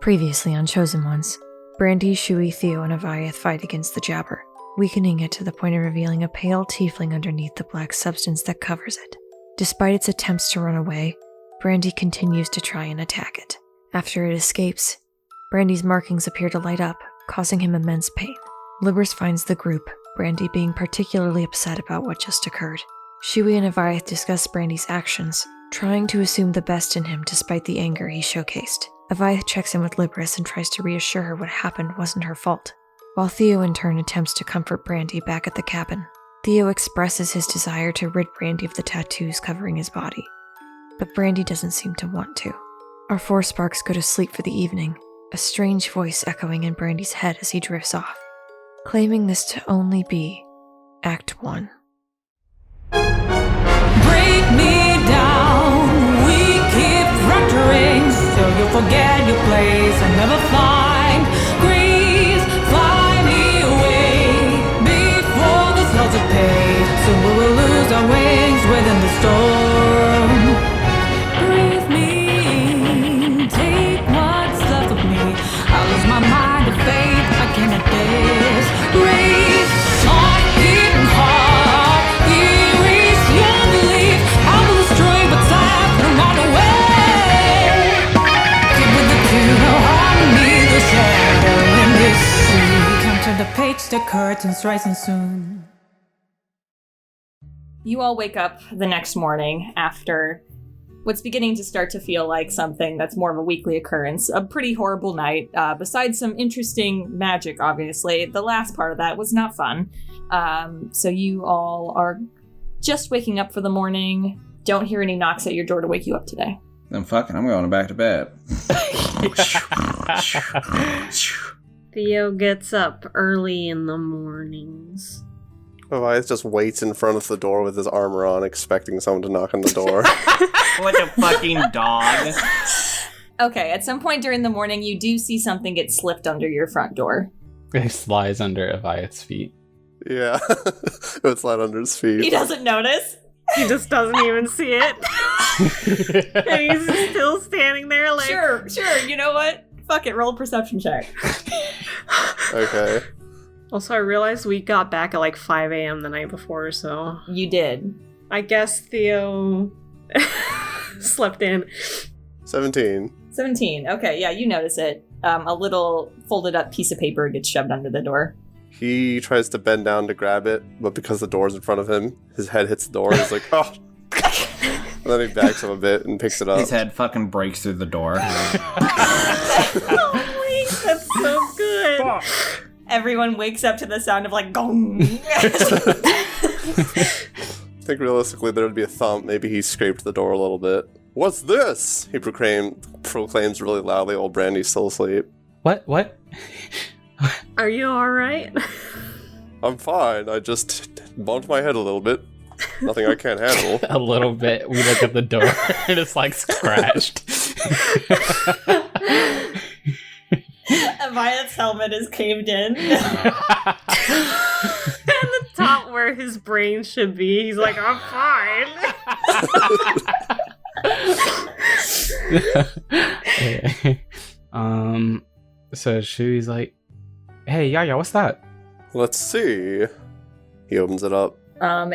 Previously on Chosen Ones, Brandy, Shui, Theo, and Avayath fight against the Jabber, weakening it to the point of revealing a pale tiefling underneath the black substance that covers it. Despite its attempts to run away, Brandy continues to try and attack it. After it escapes, Brandy's markings appear to light up, causing him immense pain. Libris finds the group, Brandy being particularly upset about what just occurred. Shui and Avayath discuss Brandy's actions, trying to assume the best in him despite the anger he showcased. Avayath checks in with Libris and tries to reassure her what happened wasn't her fault, while Theo in turn attempts to comfort Brandy back at the cabin. Theo expresses his desire to rid Brandy of the tattoos covering his body, but Brandy doesn't seem to want to. Our four sparks go to sleep for the evening, a strange voice echoing in Brandy's head as he drifts off, claiming this to only be Act 1. Break me down, we keep fracturing, so you forget your place and never find grief. Fly me away before the clouds are paid, so we will lose our wings within the storm. Breathe me in, take what's left of me. I lose my mind to fate, I cannot breathe. My beating heart, erase your belief. I will destroy what's left and run away. Get with the tune, I need the shadow in this sea. Come to the page, the curtains rising soon. You all wake up the next morning after what's beginning to start to feel like something that's more of a weekly occurrence. A pretty horrible night. Besides some interesting magic, obviously, the last part of that was not fun. So you all are just waking up for the morning. Don't hear any knocks at your door to wake you up today. Then fucking, I'm going back to bed. Theo gets up early in the mornings. Avayath just waits in front of the door with his armor on, expecting someone to knock on the door. Like a fucking dog. Okay, at some point during the morning, you do see something get slipped under your front door. It slides under Avayath's feet. Yeah, it would slide under his feet. He doesn't notice. He just doesn't even see it. And he's still standing there like... Sure, you know what? Fuck it, roll a perception check. Okay. Also, I realized we got back at like 5 a.m. the night before, so... You did. I guess Theo slept in. 17. 17. Okay, yeah, you notice it. A little folded up piece of paper gets shoved under the door. He tries to bend down to grab it, but because the door's in front of him, his head hits the door and he's like, oh! And then he backs up a bit and picks it up. His head fucking breaks through the door. Holy, that's so good. Fuck. Everyone wakes up to the sound of like gong. I think realistically there would be a thump. Maybe he scraped the door a little bit. What's this? He proclaims really loudly while Brandy's still asleep. What? Are you alright? I'm fine. I just bumped my head a little bit. Nothing I can't handle. A little bit. We look at the door and it's like scratched. Avayath's helmet is caved in. And the top where his brain should be, he's like, I'm fine. So Shui's like, hey, Yaya, what's that? Let's see. He opens it up.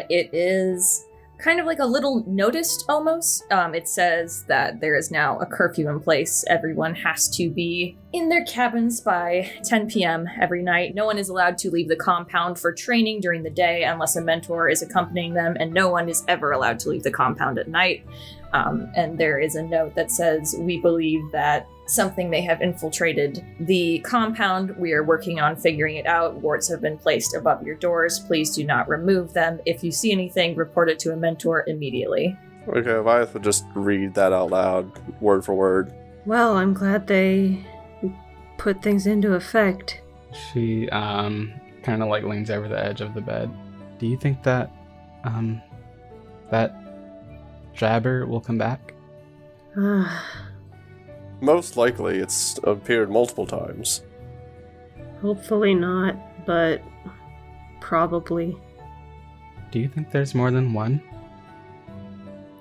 It is kind of like a little notice almost. It says that there is now a curfew in place. Everyone has to be in their cabins by 10 p.m. every night. No one is allowed to leave the compound for training during the day unless a mentor is accompanying them, and no one is ever allowed to leave the compound at night. And there is a note that says, we believe that something may have infiltrated the compound. We are working on figuring it out. Wards have been placed above your doors. Please do not remove them. If you see anything, report it to a mentor immediately. Okay, Avayath would just read that out loud, word for word. Well, I'm glad they put things into effect. She kind of like leans over the edge of the bed. Do you think that that Jabber will come back? Most likely, it's appeared multiple times. Hopefully not, but probably. Do you think there's more than one?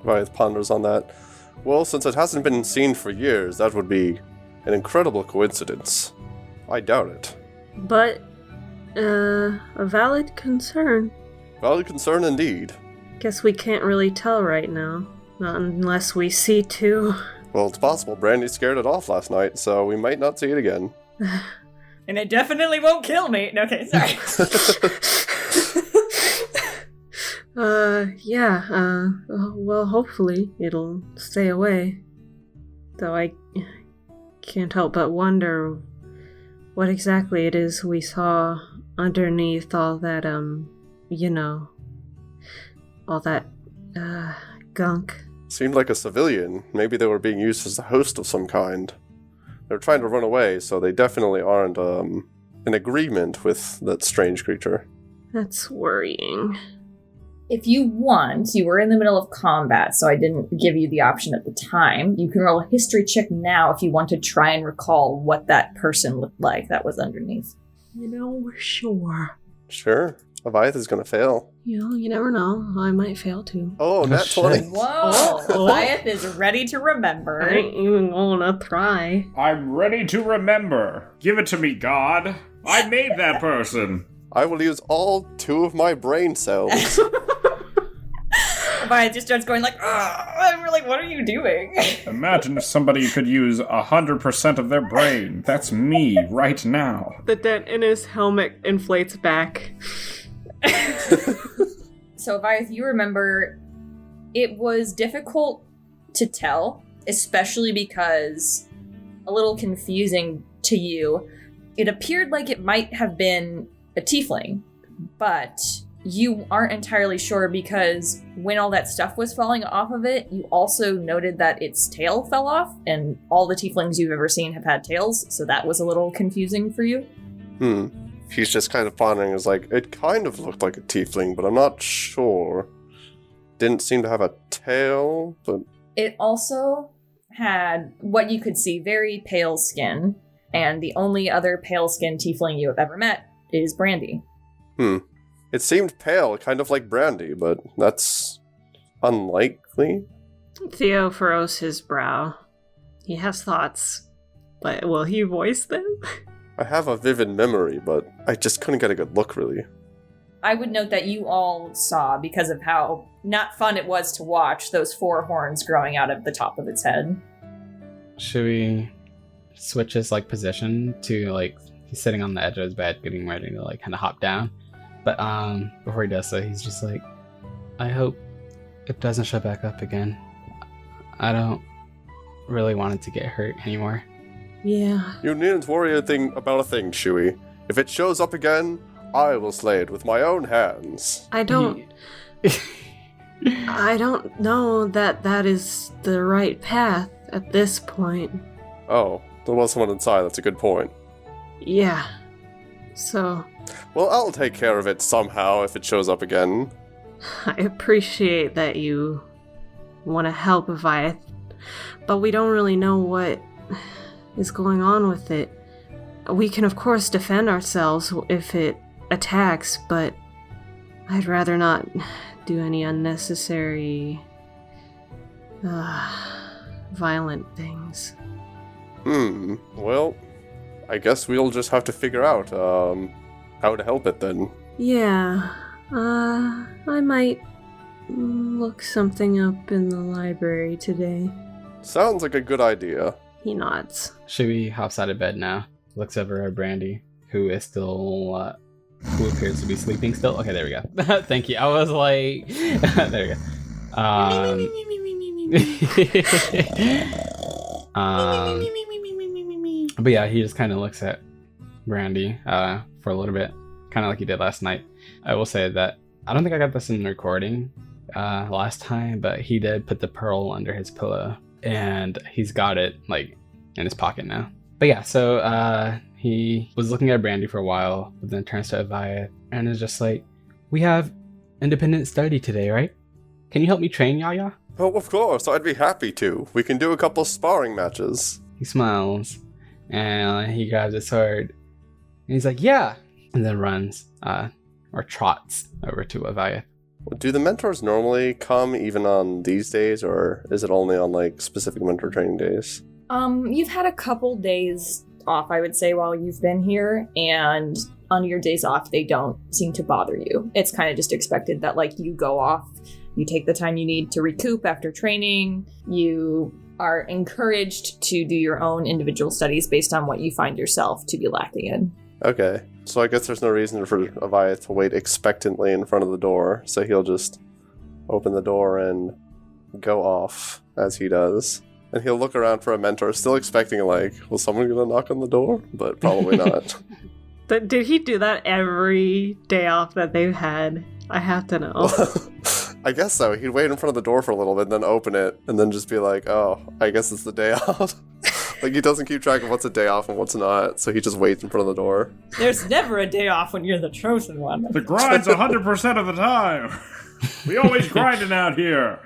Avayath ponders on that. Well, since it hasn't been seen for years, that would be An incredible coincidence. I doubt it. But, a valid concern. Valid concern indeed. Guess we can't really tell right now. Not unless we see two. Well, it's possible Brandy scared it off last night, so we might not see it again. And it definitely won't kill me. No, okay, sorry. Well, hopefully it'll stay away. Though I can't help but wonder what exactly it is we saw underneath all that, all that, gunk. Seemed like a civilian. Maybe they were being used as a host of some kind. They're trying to run away, so they definitely aren't, in agreement with that strange creature. That's worrying. If you want, you were in the middle of combat, so I didn't give you the option at the time. You can roll a history check now if you want to try and recall what that person looked like that was underneath. Sure. Sure. Avayath is gonna fail. You never know. I might fail too. Oh, nat 20. Whoa! Avayath is ready to remember. I ain't even gonna try. I'm ready to remember. Give it to me, God. I made that person. I will use all 2 of my brain cells. Avayath just starts going like, I'm like, what are you doing? Imagine if somebody could use 100% of their brain. That's me right now. The dent in his helmet inflates back. So, Avayath, you remember it was difficult to tell, especially because a little confusing to you. It appeared like it might have been a tiefling, but you aren't entirely sure because when all that stuff was falling off of it, you also noted that its tail fell off, and all the tieflings you've ever seen have had tails, so that was a little confusing for you. He's just kind of pondering, is like, it kind of looked like a tiefling, but I'm not sure. Didn't seem to have a tail, but... It also had, what you could see, very pale skin, and the only other pale skin tiefling you have ever met is Brandy. It seemed pale, kind of like Brandy, but that's unlikely. Theo furrows his brow. He has thoughts, but will he voice them? I have a vivid memory, but I just couldn't get a good look, really. I would note that you all saw, because of how not fun it was to watch, those 4 horns growing out of the top of its head. Should we switch his position to he's sitting on the edge of his bed, getting ready to kind of hop down? But before he does so, he's just like, I hope it doesn't show back up again. I don't really want it to get hurt anymore. Yeah. You needn't worry about a thing, Shui. If it shows up again, I will slay it with my own hands. I don't know that is the right path at this point. Oh, there was someone inside, that's a good point. Yeah. So... Well, I'll take care of it somehow if it shows up again. I appreciate that you want to help Avayath, but we don't really know what is going on with it. We can of course defend ourselves if it attacks, but I'd rather not do any unnecessary violent things. Well, I guess we'll just have to figure out how to help it then. Yeah, I might look something up in the library today. Sounds like a good idea. He nods. Shui hops out of bed now, looks over at Brandy, who is still, who appears to be sleeping still. Okay, there we go. Thank you. I was like, there we go. But yeah, he just kind of looks at Brandy for a little bit, kind of like he did last night. I will say that I don't think I got this in the recording last time, but he did put the pearl under his pillow, and he's got it in his pocket now. But yeah, so he was looking at Brandy for a while, but then turns to Avayath and is just like, we have independent study today, right? Can you help me train Yaya? Oh, of course, I'd be happy to. We can do a couple sparring matches. He smiles, and he grabs his sword, and he's like, yeah! And then runs, or trots over to Avayath. Do the mentors normally come even on these days, or is it only on, specific mentor training days? You've had a couple days off, I would say, while you've been here, and on your days off, they don't seem to bother you. It's kind of just expected that, like, you go off, you take the time you need to recoup after training, you are encouraged to do your own individual studies based on what you find yourself to be lacking in. Okay, so I guess there's no reason for Avayath to wait expectantly in front of the door, so he'll just open the door and go off as he does. And he'll look around for a mentor, still expecting, like, will someone gonna knock on the door? But probably not. Did he do that every day off that they've had? I have to know. I guess so. He'd wait in front of the door for a little bit, then open it, and then just be like, oh, I guess it's the day off. Like, he doesn't keep track of what's a day off and what's not, so he just waits in front of the door. There's never a day off when you're the chosen one. The grind's 100% of the time. We always grinding out here.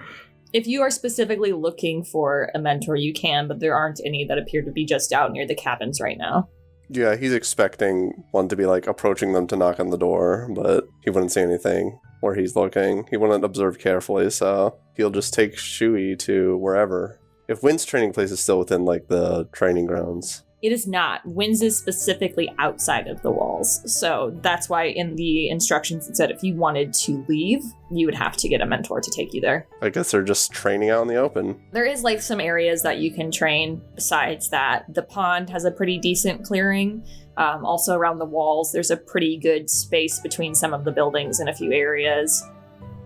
If you are specifically looking for a mentor, you can, but there aren't any that appear to be just out near the cabins right now. Yeah, he's expecting one to be, like, approaching them to knock on the door, but he wouldn't see anything where he's looking. He wouldn't observe carefully, so he'll just take Shui to wherever. If Wynn's training place is still within, like, the training grounds. It is not. Wynn's is specifically outside of the walls, so that's why in the instructions it said if you wanted to leave, you would have to get a mentor to take you there. I guess they're just training out in the open. There is, like, some areas that you can train besides that. The pond has a pretty decent clearing. Also around the walls, there's a pretty good space between some of the buildings in a few areas.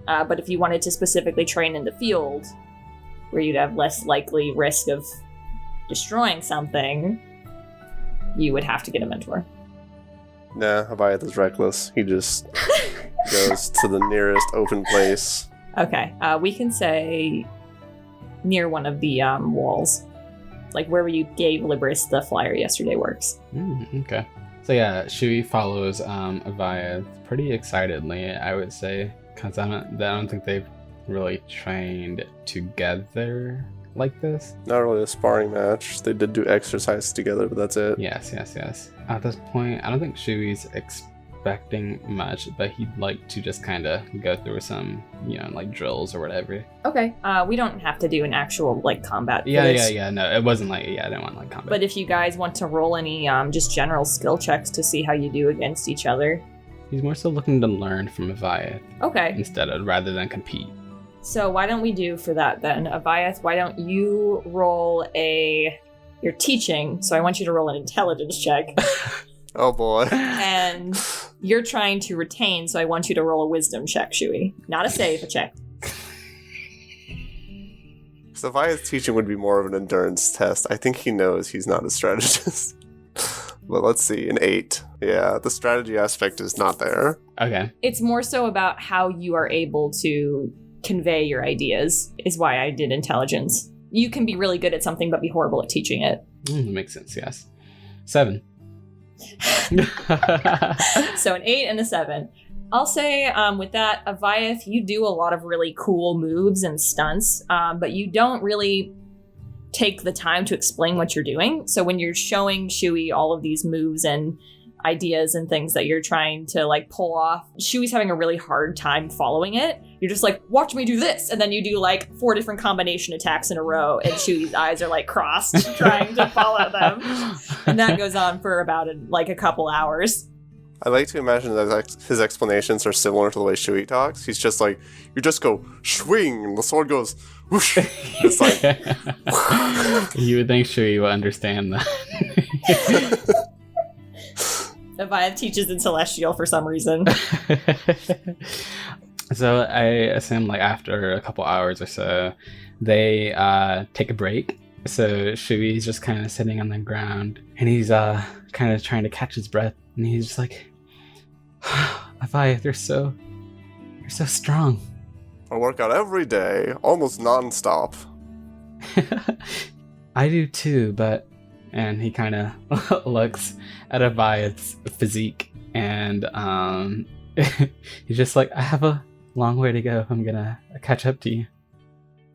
But if you wanted to specifically train in the field, where you'd have less likely risk of destroying something, you would have to get a mentor. Nah, Avayath is reckless. He just goes to the nearest open place. Okay, we can say near one of the walls. Like where you gave Libris the flyer yesterday works. Okay. So yeah, Shui follows Avayath pretty excitedly, I would say, because I don't think they've really trained together like this. Not really a sparring match. They did do exercise together, but that's it. Yes. At this point, I don't think Shui's expecting much, but he'd like to just kind of go through some, like drills or whatever. Okay. We don't have to do an actual, like, combat for Yeah. this. No, it wasn't like, I didn't want like combat. But if you guys want to roll any just general skill checks to see how you do against each other. He's more so looking to learn from Avayath. Okay. Rather than compete. So why don't we do for that then? Avayath, why don't you roll you're teaching, so I want you to roll an intelligence check. Oh boy. And you're trying to retain, so I want you to roll a wisdom check, Shui. Not a save, a check. So Avayath's teaching would be more of an endurance test. I think he knows he's not a strategist. But let's see, an 8. Yeah, the strategy aspect is not there. Okay. It's more so about how you are able to convey your ideas, is why I did intelligence. You can be really good at something, but be horrible at teaching it. That makes sense, yes. 7. So an 8 and a 7. I'll say with that, Avayath, you do a lot of really cool moves and stunts, but you don't really take the time to explain what you're doing. So when you're showing Shui all of these moves and ideas and things that you're trying to, like, pull off, Shui's having a really hard time following it. You're just like, watch me do this, and then you do like 4 different combination attacks in a row, and Shui's eyes are like crossed trying to follow them, and that goes on for about a couple hours. I like to imagine that his explanations are similar to the way Shui talks. He's just like, you just go swing, and the sword goes whoosh. It's like You would think Shui would understand that. Avayath teaches in Celestial for some reason. So I assume, like, after a couple hours or so, they take a break. So Shui's just kind of sitting on the ground, and he's kind of trying to catch his breath, and he's just like, Avayath, you're so strong. I work out every day, almost non-stop. I do too, but... And he kind of looks at Avayath's physique, and he's just like, I have a long way to go if I'm gonna catch up to you.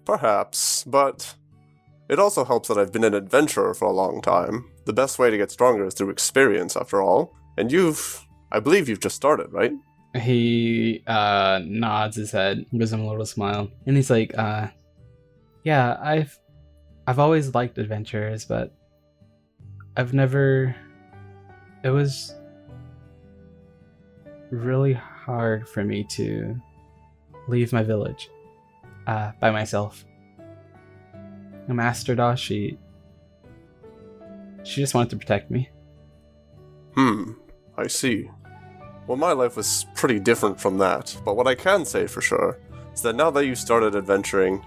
Perhaps, but it also helps that I've been an adventurer for a long time. The best way to get stronger is through experience, after all. And I believe you've just started, right? He nods his head, gives him a little smile, and he's like, yeah, I've always liked adventures, but I've never... It was really hard for me to leave my village by myself. The Master Daw, she just wanted to protect me. I see. Well, my life was pretty different from that, but what I can say for sure is that now that you started adventuring,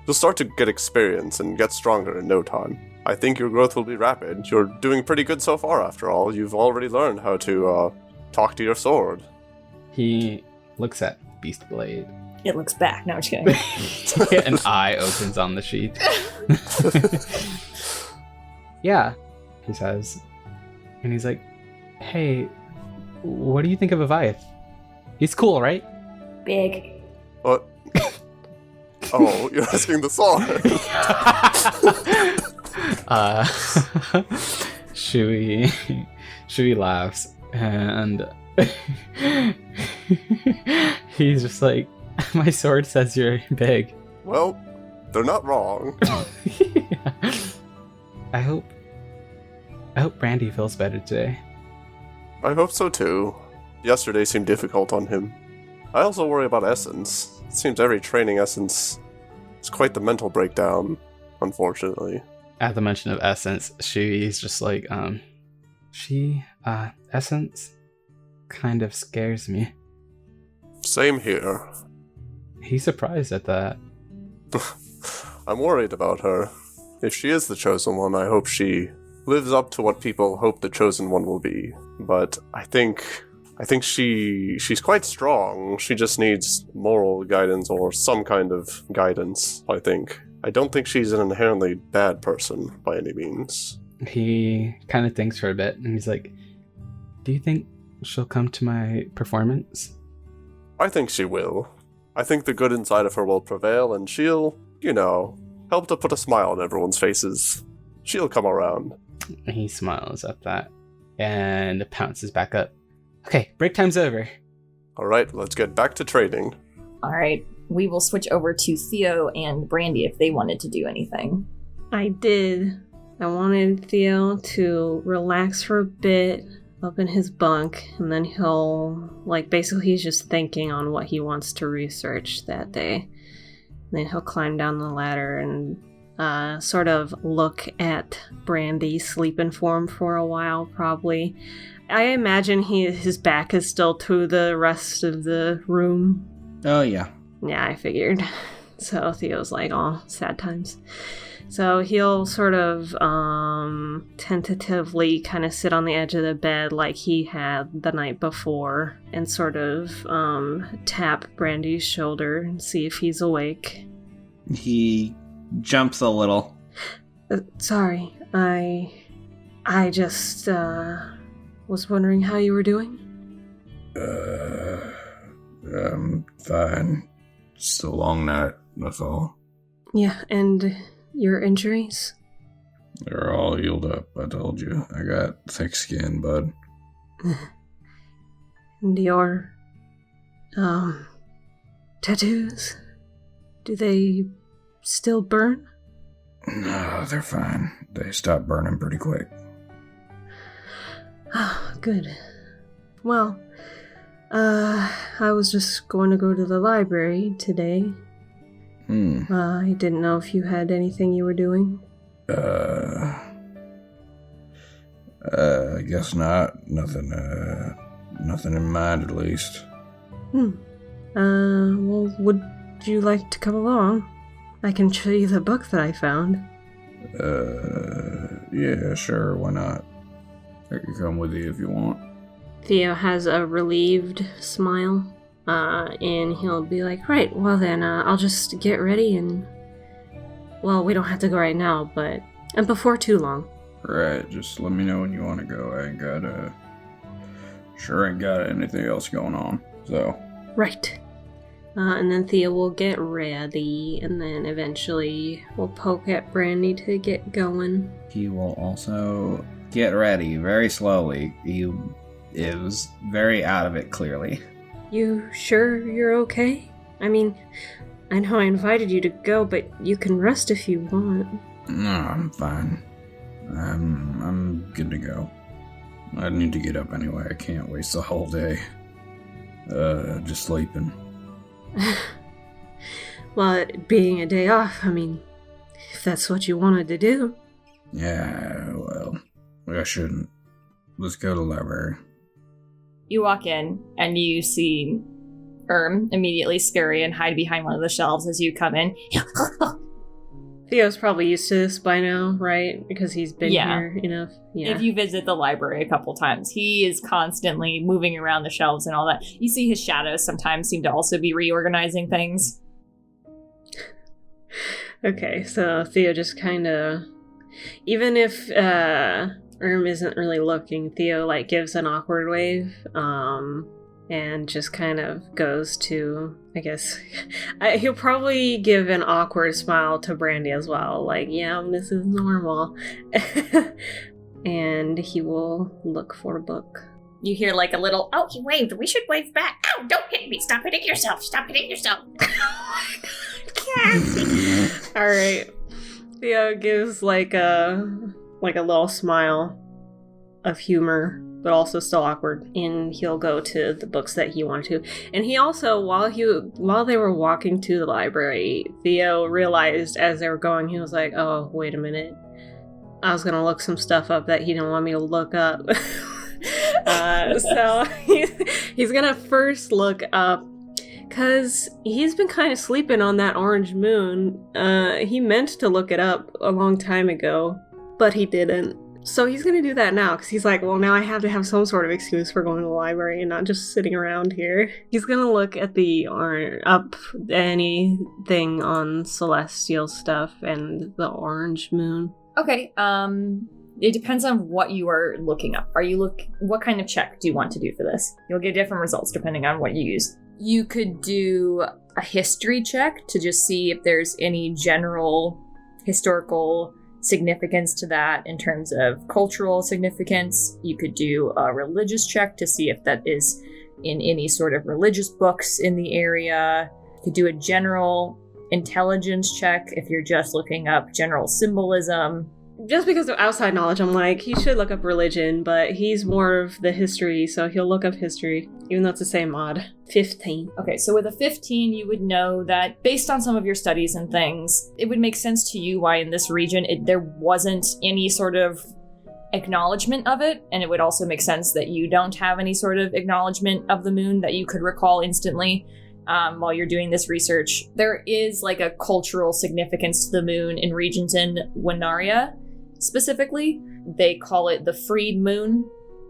you'll start to get experience and get stronger in no time. I think your growth will be rapid. You're doing pretty good so far, after all. You've already learned how to talk to your sword. He looks at Beastblade. It looks back. No, I'm just kidding. An eye opens on the sheet. Yeah, he says. And he's like, hey, what do you think of Avayath? He's cool, right? Big. What? Oh, you're asking the sword. Shui laughs, and he's just like, my sword says you're big. Well, they're not wrong. Yeah. I hope Brandy feels better today. I hope so too. Yesterday seemed difficult on him. I also worry about Essence. It seems every training Essence is quite the mental breakdown, unfortunately. At the mention of Essence, she's just like, Essence kind of scares me. Same here. He's surprised at that. I'm worried about her. If she is the chosen one, I hope she lives up to what people hope the chosen one will be. But I think she's quite strong. She just needs moral guidance or some kind of guidance, I think. I don't think she's an inherently bad person by any means. He kind of thinks for a bit, and he's like, do you think she'll come to my performance? I think she will. I think the good inside of her will prevail, and she'll, help to put a smile on everyone's faces. She'll come around. He smiles at that, and pounces back up. Okay, break time's over. Alright, let's get back to training. Alright, we will switch over to Theo and Brandy if they wanted to do anything. I did. I wanted Theo to relax for a bit up in his bunk, and then basically he's just thinking on what he wants to research that day. And then he'll climb down the ladder and sort of look at Brandy sleeping for him for a while, probably. I imagine his back is still to the rest of the room. Oh, yeah. Yeah, I figured. So Theo's like, oh, sad times. So he'll sort of tentatively kind of sit on the edge of the bed like he had the night before and sort of tap Brandy's shoulder and see if he's awake. He jumps a little. Sorry, I just was wondering how you were doing. I'm fine. Just a long night, that's all. Yeah, and your injuries? They're all healed up, I told you. I got thick skin, bud. And your tattoos? Do they still burn? No, they're fine. They stop burning pretty quick. Oh, good. Well, I was just going to go to the library today. I didn't know if you had anything you were doing. I guess not. Nothing in mind, at least. Well, would you like to come along? I can show you the book that I found. Yeah, sure, why not? I can come with you if you want. Theo has a relieved smile, and he'll be like, right, well then, I'll just get ready and... Well, we don't have to go right now, and before too long. Right, just let me know when you want to go. I ain't got anything else going on, so... Right. And then Theo will get ready, and then eventually we'll poke at Brandy to get going. He will also get ready very slowly. He is very out of it, clearly. You sure you're okay? I mean, I know I invited you to go, but you can rest if you want. No, I'm fine. I'm good to go. I need to get up anyway. I can't waste the whole day. Just sleeping. Well, it being a day off, I mean, if that's what you wanted to do. Yeah, well, I shouldn't. Let's go to the library. You walk in, and you see immediately scurry and hide behind one of the shelves as you come in. Theo's probably used to this by now, right? Because he's been here enough. Yeah. If you visit the library a couple times, he is constantly moving around the shelves and all that. You see his shadows sometimes seem to also be reorganizing things. Okay, so Theo just kind of... Even if isn't really looking, Theo, like, gives an awkward wave, and just kind of goes to, I guess... he'll probably give an awkward smile to Brandy as well, like, yeah, this is normal. And he will look for a book. You hear, like, a little, oh, he waved, we should wave back. Oh, don't hit me, stop hitting yourself, stop hitting yourself. Oh my god, Cassie. Alright. Theo gives, like a little smile of humor, but also still awkward, and he'll go to the books that he wanted to. And he also, while they were walking to the library, Theo realized as they were going, he was like, oh, wait a minute. I was gonna look some stuff up that he didn't want me to look up. So he's gonna first look up, because he's been kind of sleeping on that orange moon. He meant to look it up a long time ago, but he didn't. So he's going to do that now, because he's like, well, now I have to have some sort of excuse for going to the library and not just sitting around here. He's going to look at up anything on celestial stuff and the orange moon. Okay, it depends on what you are looking up. What kind of check do you want to do for this? You'll get different results depending on what you use. You could do a history check to just see if there's any general historical significance to that in terms of cultural significance. You could do a religious check to see if that is in any sort of religious books in the area. You could do a general intelligence check if you're just looking up general symbolism. Just because of outside knowledge, I'm like, he should look up religion, but he's more of the history, so he'll look up history, even though it's the same mod. 15. Okay, so with a 15, you would know that based on some of your studies and things, it would make sense to you why in this region there wasn't any sort of acknowledgement of it, and it would also make sense that you don't have any sort of acknowledgement of the moon that you could recall instantly. While you're doing this research, there is like a cultural significance to the moon in regions in Winaria. Specifically, they call it the Freed Moon.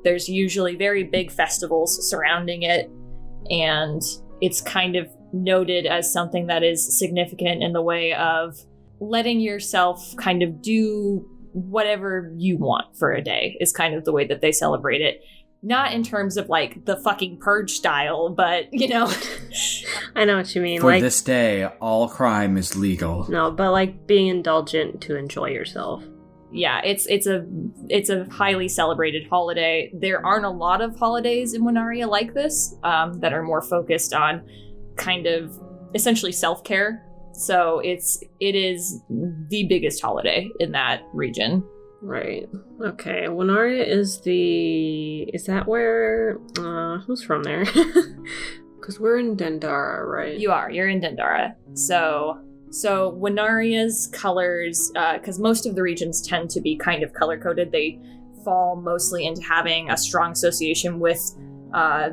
There's usually very big festivals surrounding it, and it's kind of noted as something that is significant in the way of letting yourself kind of do whatever you want for a day, is kind of the way that they celebrate it. Not in terms of, like, the fucking purge style, but, you know. I know what you mean. For like, this day, all crime is legal. No, but, like, being indulgent to enjoy yourself. Yeah, it's a highly celebrated holiday. There aren't a lot of holidays in Winaria like this that are more focused on kind of essentially self-care. So it is the biggest holiday in that region. Right. Okay. Winaria is that where, who's from there? Because we're in Dendara, right? You're in Dendara. So Winaria's colors, because most of the regions tend to be kind of color-coded, they fall mostly into having a strong association with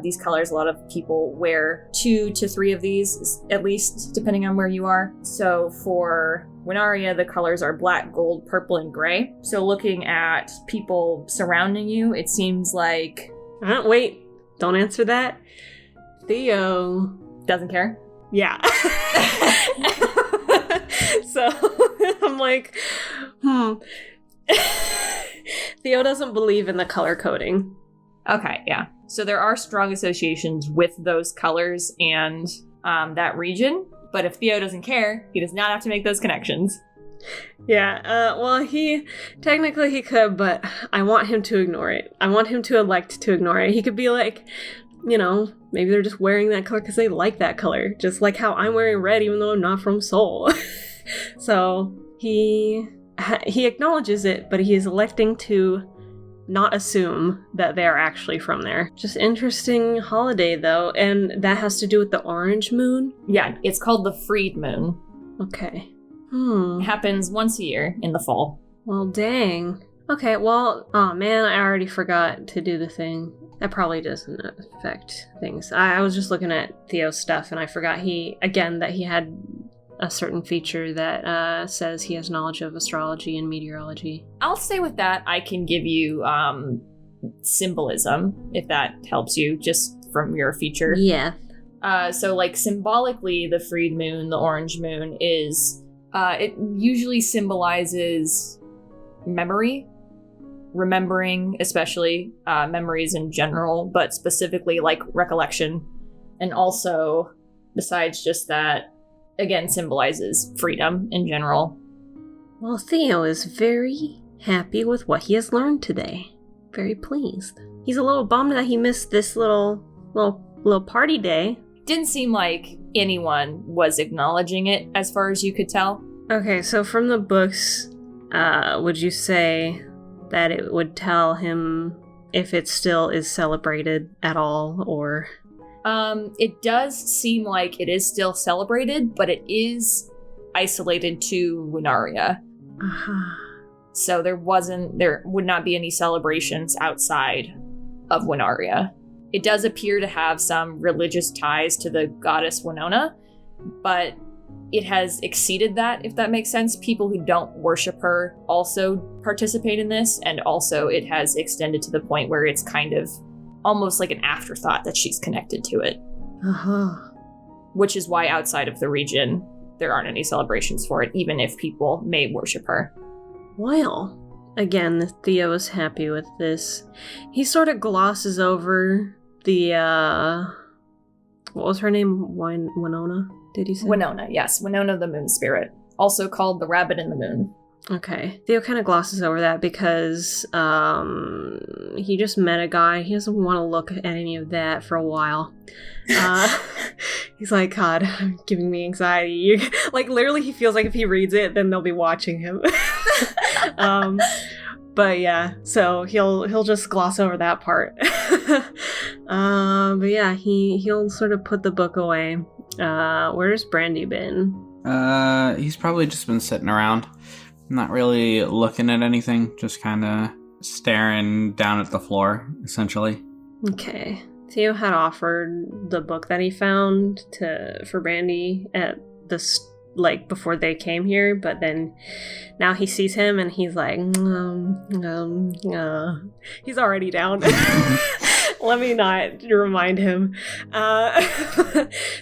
these colors. A lot of people wear 2 to 3 of these, at least, depending on where you are. So for Winaria, the colors are black, gold, purple, and gray. So looking at people surrounding you, it seems like... Wait, don't answer that. Theo... Doesn't care? Yeah. So, I'm like, Theo doesn't believe in the color coding. Okay, yeah. So there are strong associations with those colors and that region, but if Theo doesn't care, he does not have to make those connections. Yeah, well, he could, but I want him to ignore it. I want him to elect to ignore it. He could be like, you know, maybe they're just wearing that color because they like that color, just like how I'm wearing red even though I'm not from Seoul. So he he acknowledges it, but he is electing to not assume that they are actually from there. Just interesting holiday, though, and that has to do with the orange moon? Yeah, it's called the Freed Moon. Okay. It happens once a year in the fall. Well, dang. Okay, well, oh man, I already forgot to do the thing. That probably doesn't affect things. I was just looking at Theo's stuff, and I forgot that he had a certain feature that says he has knowledge of astrology and meteorology. I'll say with that, I can give you symbolism, if that helps you, just from your feature. Yeah. So, like, symbolically, the Freed Moon, the orange moon, is... it usually symbolizes memory, remembering, especially memories in general, but specifically, like, recollection. And also, besides just that, again, symbolizes freedom in general. Well, Theo is very happy with what he has learned today. Very pleased. He's a little bummed that he missed this little party day. Didn't seem like anyone was acknowledging it, as far as you could tell. Okay, so from the books, would you say that it would tell him if it still is celebrated at all, or... It does seem like it is still celebrated, but it is isolated to Winaria. So there would not be any celebrations outside of Winaria. It does appear to have some religious ties to the goddess Winona, but it has exceeded that, if that makes sense. People who don't worship her also participate in this, and also it has extended to the point where it's kind of almost like an afterthought that she's connected to it. Which is why outside of the region, there aren't any celebrations for it, even if people may worship her. Well, again, Theo is happy with this. He sort of glosses over the, what was her name? Winona, did he say? Winona, yes. Winona the Moon Spirit. Also called the Rabbit in the Moon. Okay. Theo kind of glosses over that because he just met a guy. He doesn't want to look at any of that for a while. He's like, God, giving me anxiety. Like, literally, he feels like if he reads it, then they'll be watching him. But yeah, so he'll just gloss over that part. But yeah, he'll sort of put the book away. Where's Brandy been? He's probably just been sitting around. Not really looking at anything, just kind of staring down at the floor, essentially. Okay. Theo had offered the book that he found for Brandy at this, like, before they came here, but then now he sees him and he's like, he's already down. Let me not remind him.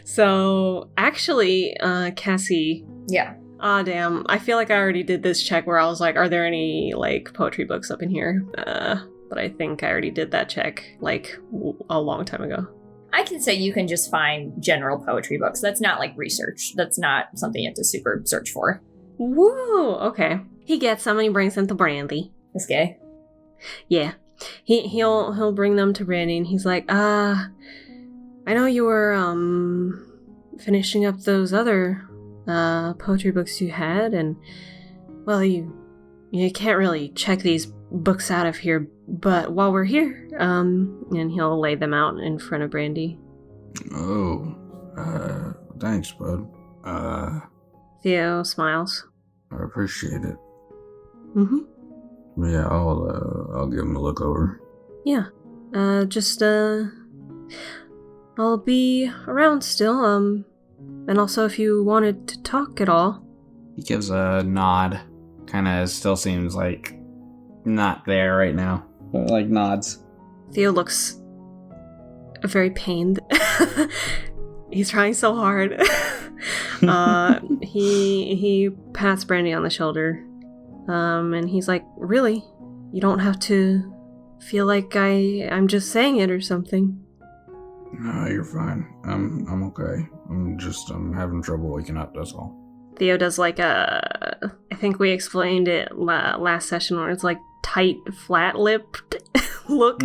So, actually, Cassie... Yeah. Ah, damn. I feel like I already did this check where I was like, are there any, like, poetry books up in here? But I think I already did that check, like, a long time ago. I can say you can just find general poetry books. That's not, like, research. That's not something you have to super search for. Woo! Okay. He gets some and he brings them to Brandy. This gay? Yeah. He'll bring them to Brandy and he's like, I know you were, finishing up those other... poetry books you had, and well, you can't really check these books out of here, but while we're here, and he'll lay them out in front of Brandy. Oh, thanks, bud. Theo smiles. I appreciate it. Mm-hmm. Yeah, I'll give him a look over. Yeah. I'll be around still, and also, if you wanted to talk at all. He gives a nod. Kind of still seems like not there right now, but like nods. Theo looks very pained. He's trying so hard. He pats Brandy on the shoulder, and he's like, "Really? You don't have to feel like I'm just saying it or something." No, you're fine. I'm okay. I'm having trouble waking up, that's all. Theo does like I think we explained it last session, where it's like tight, flat-lipped look.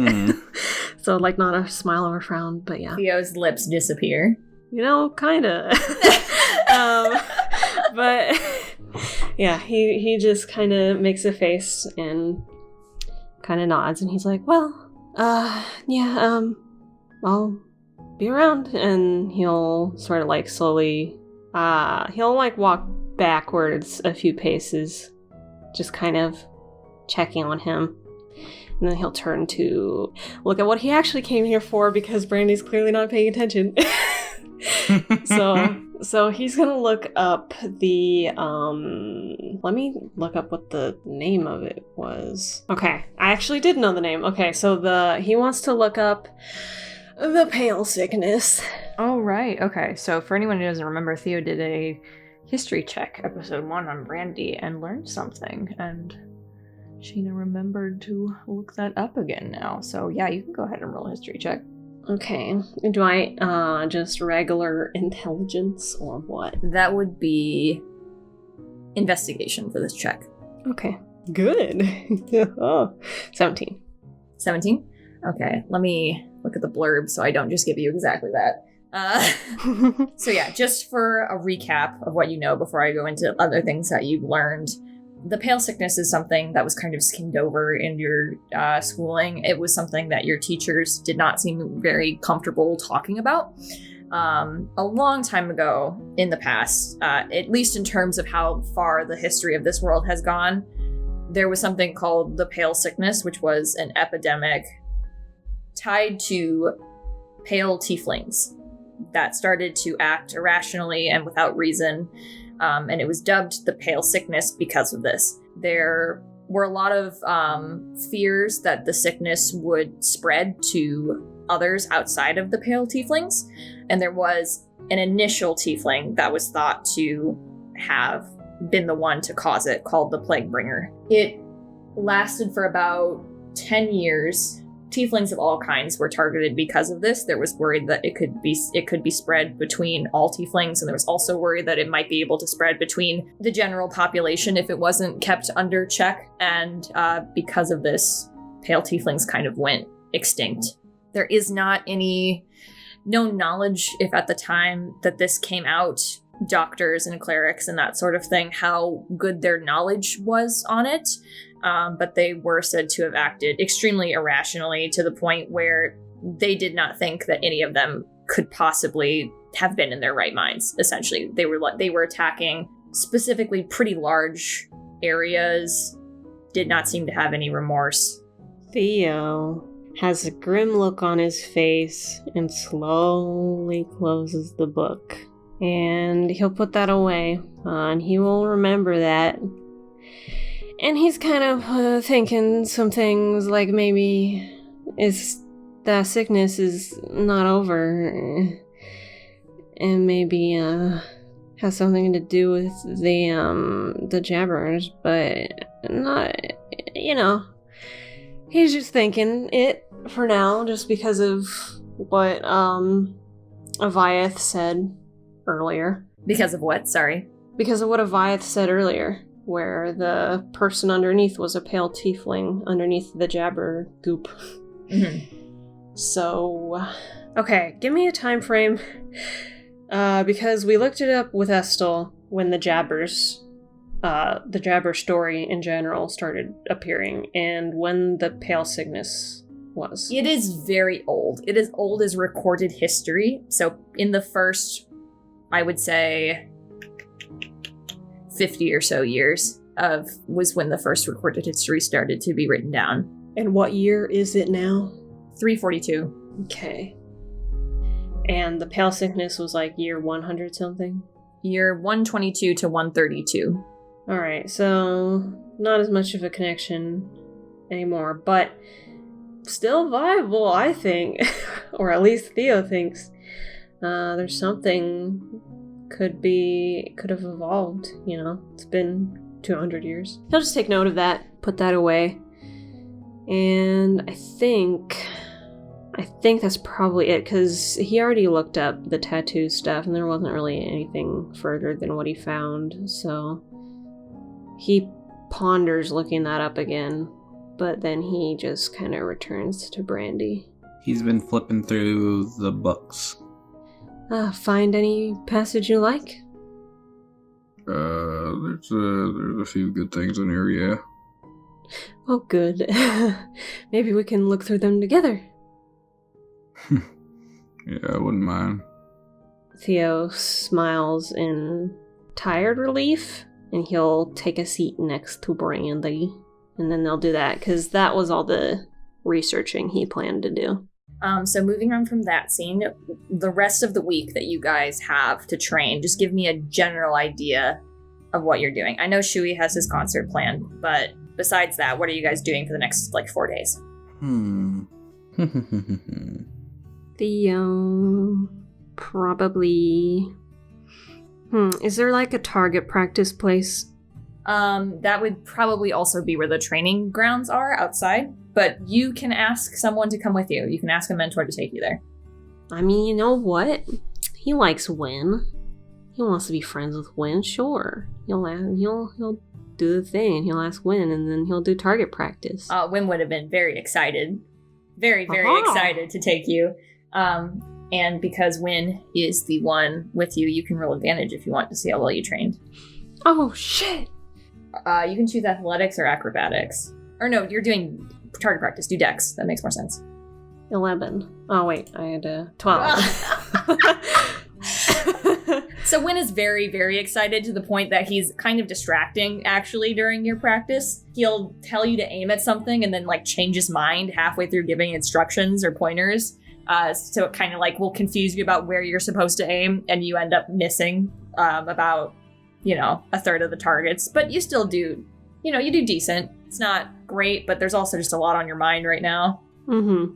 So like not a smile or a frown, but yeah. Theo's lips disappear. You know, kinda. But Yeah, he just kind of makes a face and kind of nods, and he's like, well, yeah, I'll be around. And he'll sort of like slowly, he'll like walk backwards a few paces, just kind of checking on him. And then he'll turn to look at what he actually came here for, because Brandy's clearly not paying attention. So he's gonna look up the, let me look up what the name of it was. Okay, I actually did know the name. Okay, so he wants to look up the pale sickness. Oh, right. Okay, so for anyone who doesn't remember, Theo did a history check, episode 1 on Brandy, and learned something, and Sheena remembered to look that up again now. So yeah, you can go ahead and roll a history check. Okay, do I, just regular intelligence or what? That would be investigation for this check. Okay, good. 17. 17? Okay, let me look at the blurb so I don't just give you exactly that. So yeah, just for a recap of what you know before I go into other things that you've learned. The pale sickness is something that was kind of skimmed over in your schooling. It was something that your teachers did not seem very comfortable talking about. A long time ago in the past, at least in terms of how far the history of this world has gone, there was something called the pale sickness, which was an epidemic tied to pale tieflings that started to act irrationally and without reason. And it was dubbed the pale sickness because of this. There were a lot of fears that the sickness would spread to others outside of the pale tieflings. And there was an initial tiefling that was thought to have been the one to cause it, called the Plague Bringer. It lasted for about 10 years. Tieflings of all kinds were targeted because of this. There was worried that it could be spread between all tieflings, and there was also worry that it might be able to spread between the general population if it wasn't kept under check. And because of this, pale tieflings kind of went extinct. There is not any known knowledge, if at the time that this came out, doctors and clerics and that sort of thing, how good their knowledge was on it. But they were said to have acted extremely irrationally, to the point where they did not think that any of them could possibly have been in their right minds. Essentially, they were attacking specifically pretty large areas, did not seem to have any remorse. Theo has a grim look on his face and slowly closes the book. And he'll put that away, and he will remember that. And he's kind of thinking some things like maybe that sickness is not over, and maybe has something to do with the jabbers, but not, he's just thinking it for now, just because of what Avayath said earlier. Because of what? Sorry. Because of what Avayath said earlier, where the person underneath was a pale tiefling underneath the jabber goop. Mm-hmm. So, okay, give me a time frame, because we looked it up with Estel when the jabber story in general started appearing, and when the pale sickness was. It is very old. It is old as recorded history. So in the first, I would say, 50 or so years was when the first recorded history started to be written down. And what year is it now? 342. Okay. And the pale sickness was like year 100 something? Year 122 to 132. Alright, so not as much of a connection anymore, but still viable, I think. Or at least Theo thinks. There's something could have evolved, It's been 200 years. He'll just take note of that, put that away. And I think that's probably it, because he already looked up the tattoo stuff, and there wasn't really anything further than what he found, so he ponders looking that up again, but then he just kind of returns to Brandy. He's been flipping through the books. Find any passage you like? There's a few good things in here, yeah. Oh, good. Maybe we can look through them together. Yeah, I wouldn't mind. Theo smiles in tired relief, and he'll take a seat next to Brandy. And then they'll do that, because that was all the researching he planned to do. So moving on from that scene, the rest of the week that you guys have to train, just give me a general idea of what you're doing. I know Shui has his concert planned, but besides that, what are you guys doing for the next, 4 days? Theo... probably... Is there, a target practice place? That would probably also be where the training grounds are, outside. But you can ask someone to come with you. You can ask a mentor to take you there. I mean, you know what? He likes Win. He wants to be friends with Win, sure. He'll do the thing, and he'll ask Win, and then he'll do target practice. Win would have been very excited. Very, very excited to take you. And because Win is the one with you, you can roll advantage if you want to see how well you trained. Oh, shit! You can choose athletics or acrobatics. Or no, you're doing target practice. Do dex. That makes more sense. 11. Oh, wait. I had 12. So Win is very, very excited to the point that he's kind of distracting, actually, during your practice. He'll tell you to aim at something and then, change his mind halfway through giving instructions or pointers. So it kind of, will confuse you about where you're supposed to aim, and you end up missing about, a third of the targets. But you still do, you do decent. It's not great, but there's also just a lot on your mind right now. Mm-hmm.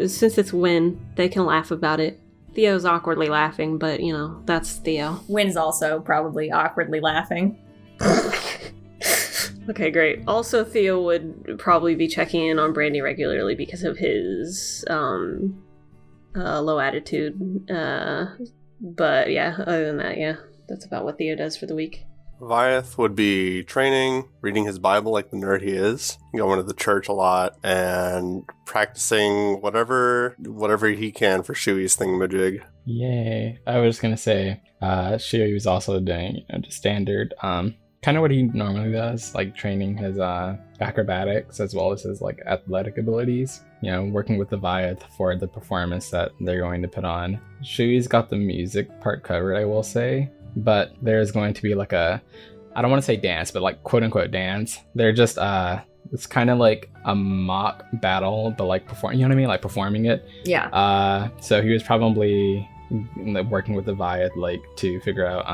Since it's Win, they can laugh about it. Theo's awkwardly laughing, but, that's Theo. Win's also probably awkwardly laughing. Okay, great. Also, Theo would probably be checking in on Brandy regularly because of his low attitude. But yeah, other than that, yeah, that's about what Theo does for the week. Avayath would be training, reading his Bible like the nerd he is, going to the church a lot, and practicing whatever he can for Shui's thingamajig. Yay. I was going to say, Shui was also doing just standard, kind of what he normally does, training his acrobatics as well as his athletic abilities. Working with Avayath for the performance that they're going to put on. Shui's got the music part covered, I will say. But there's going to be I don't want to say dance, but quote unquote dance. They're just, it's kind of like a mock battle, but performing, you know what I mean? Performing it. Yeah. So he was probably working with the Avayath, to figure out,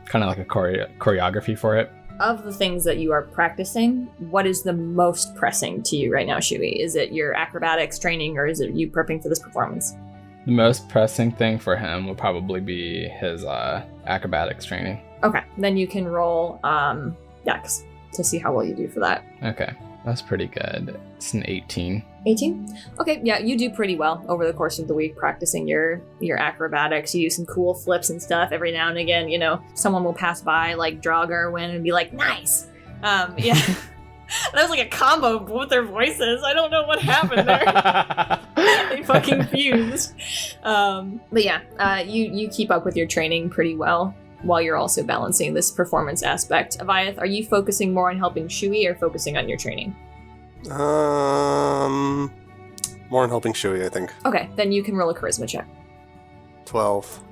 kind of a choreography for it. Of the things that you are practicing, what is the most pressing to you right now, Shui? Is it your acrobatics training, or is it you prepping for this performance? The most pressing thing for him will probably be his acrobatics training. Okay, then you can roll dex to see how well you do for that. Okay, that's pretty good. It's an 18. 18? Okay, yeah, you do pretty well over the course of the week practicing your acrobatics. You do some cool flips and stuff every now and again. Someone will pass by Draga or Win and be like, nice! Yeah. That was a combo of both their voices. I don't know what happened there. They fucking fused. But yeah, you keep up with your training pretty well while you're also balancing this performance aspect. Avayath, are you focusing more on helping Shui or focusing on your training? More on helping Shui, I think. Okay, then you can roll a charisma check. 12.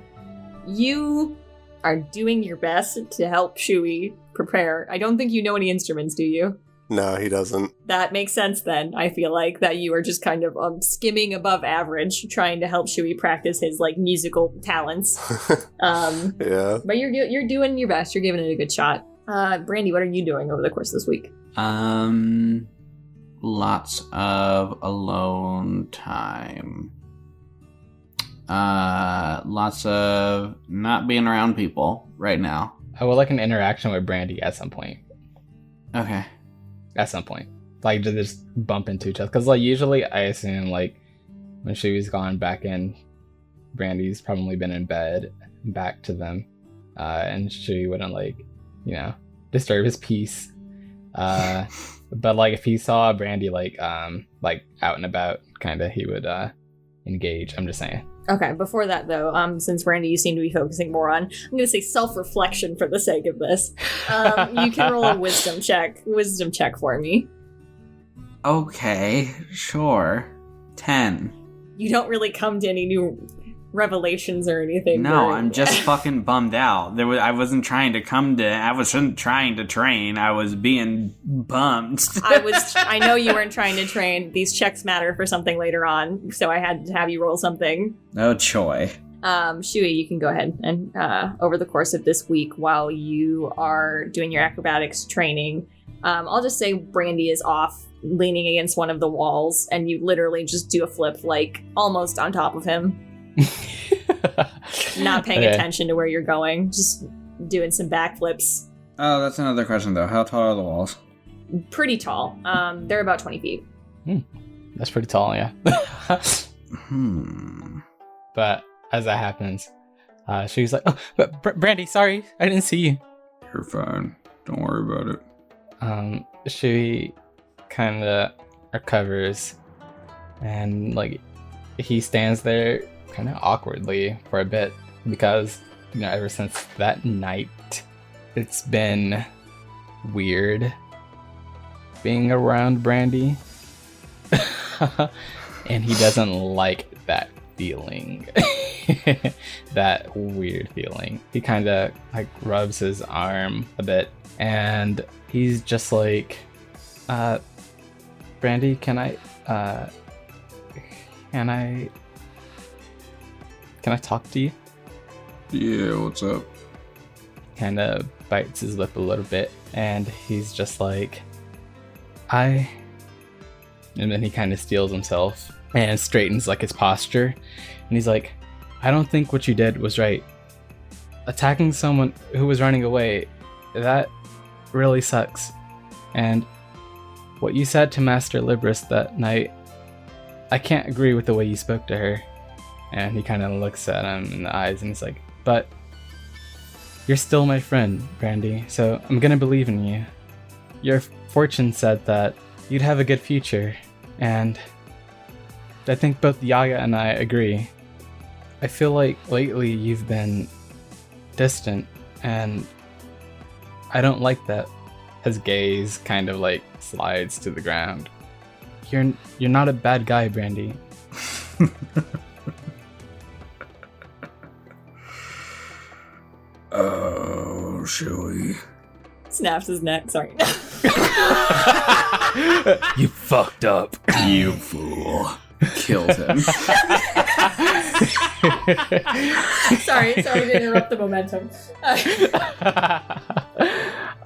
You are doing your best to help Shui prepare. I don't think you know any instruments, do you? No, he doesn't. That makes sense then. I feel like that you are just kind of skimming above average, trying to help Shui practice his musical talents. Yeah. But you're doing your best. You're giving it a good shot. Brandy, what are you doing over the course of this week? Lots of alone time. Lots of not being around people right now. I would like an interaction with Brandy at some point. Okay. At some point. To just bump into each other. Because, usually I assume, when Shui's gone back in, Brandy's probably been in bed, back to them. And Shui wouldn't, disturb his peace. But, if he saw Brandy, out and about, kind of, he would, engage. I'm just saying. Okay, before that though, since Brandy, you seem to be focusing more on, I'm going to say self-reflection for the sake of this. You can roll a wisdom check for me. Okay, sure. 10. You don't really come to any new revelations or anything. No, I'm just fucking bummed out. I wasn't trying to train. I was being bummed. I know you weren't trying to train. These checks matter for something later on, so I had to have you roll something. Oh, Choi. Shui, you can go ahead and over the course of this week, while you are doing your acrobatics training, I'll just say Brandy is off leaning against one of the walls, and you literally just do a flip, like almost on top of him. Not paying attention to where you're going, just doing some backflips. Oh, that's another question though. How tall are the walls? Pretty tall. They're about 20 feet. That's pretty tall, yeah. But as that happens, she's like, "Oh, but Brandy, sorry, I didn't see you." You're fine. Don't worry about it. She kind of recovers, and like he stands there kind of awkwardly for a bit because, you know, ever since that night, it's been weird being around Brandy. And he doesn't like that feeling. That weird feeling. He kind of like rubs his arm a bit, and he's just like, Brandy, can I talk to you? Yeah, what's up? Kind of bites his lip a little bit, and he's just like, and then he kind of steels himself and straightens like his posture, and he's like, I don't think what you did was right. Attacking someone who was running away, that really sucks. And what you said to Master Libris that night, I can't agree with the way you spoke to her. And he kind of looks at him in the eyes and he's like, but you're still my friend, Brandy, so I'm gonna believe in you. Your fortune said that you'd have a good future, and I think both Yaya and I agree. I feel like lately you've been distant, and I don't like that. His gaze kind of like slides to the ground. You're not a bad guy, Brandy. Oh, Shui. Snaps his neck, sorry. You fucked up. You fool. Killed him. Sorry to interrupt the momentum.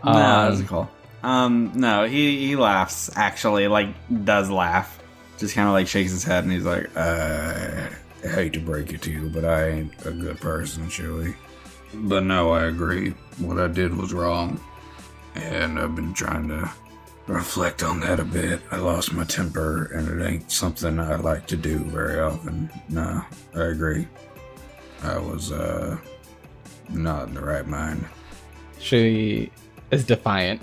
No, that's cool. No, he laughs, actually, like, does laugh. Just kind of, like, shakes his head, and he's like, I hate to break it to you, but I ain't a good person, Shui. But no, I agree. What I did was wrong. And I've been trying to reflect on that a bit. I lost my temper, and it ain't something I like to do very often. No, I agree. I was, not in the right mind. She is defiant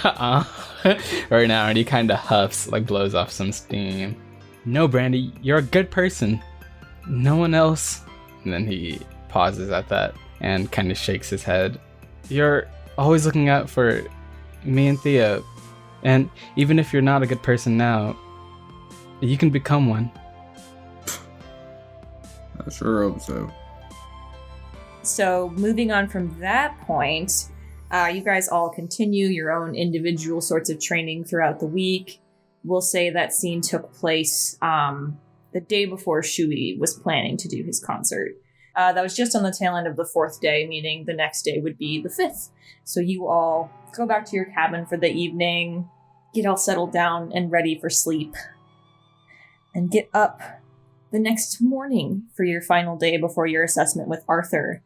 right now, and he kind of huffs, like blows off some steam. No, Brandy, you're a good person. No one else. And then he pauses at that and kind of shakes his head. You're always looking out for me and Theo. And even if you're not a good person now, you can become one. I sure hope so. So moving on from that point, you guys all continue your own individual sorts of training throughout the week. We'll say that scene took place the day before Shui was planning to do his concert. That was just on the tail end of the 4th day, meaning the next day would be the 5th. So you all go back to your cabin for the evening, get all settled down and ready for sleep, and get up the next morning for your final day before your assessment with Arthur.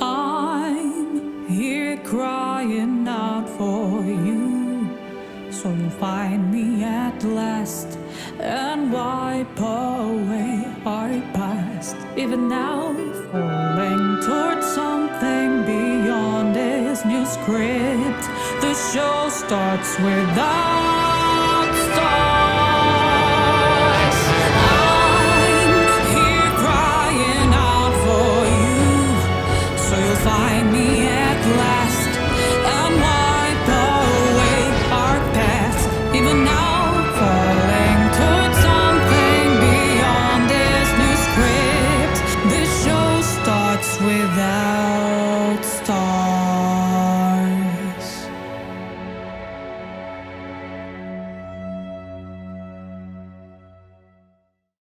I'm here crying out for you, so you'll find me at last and wipe away our past. Even now, falling towards something beyond this new script, The show starts without stars. I'm here crying out for you, so you'll find me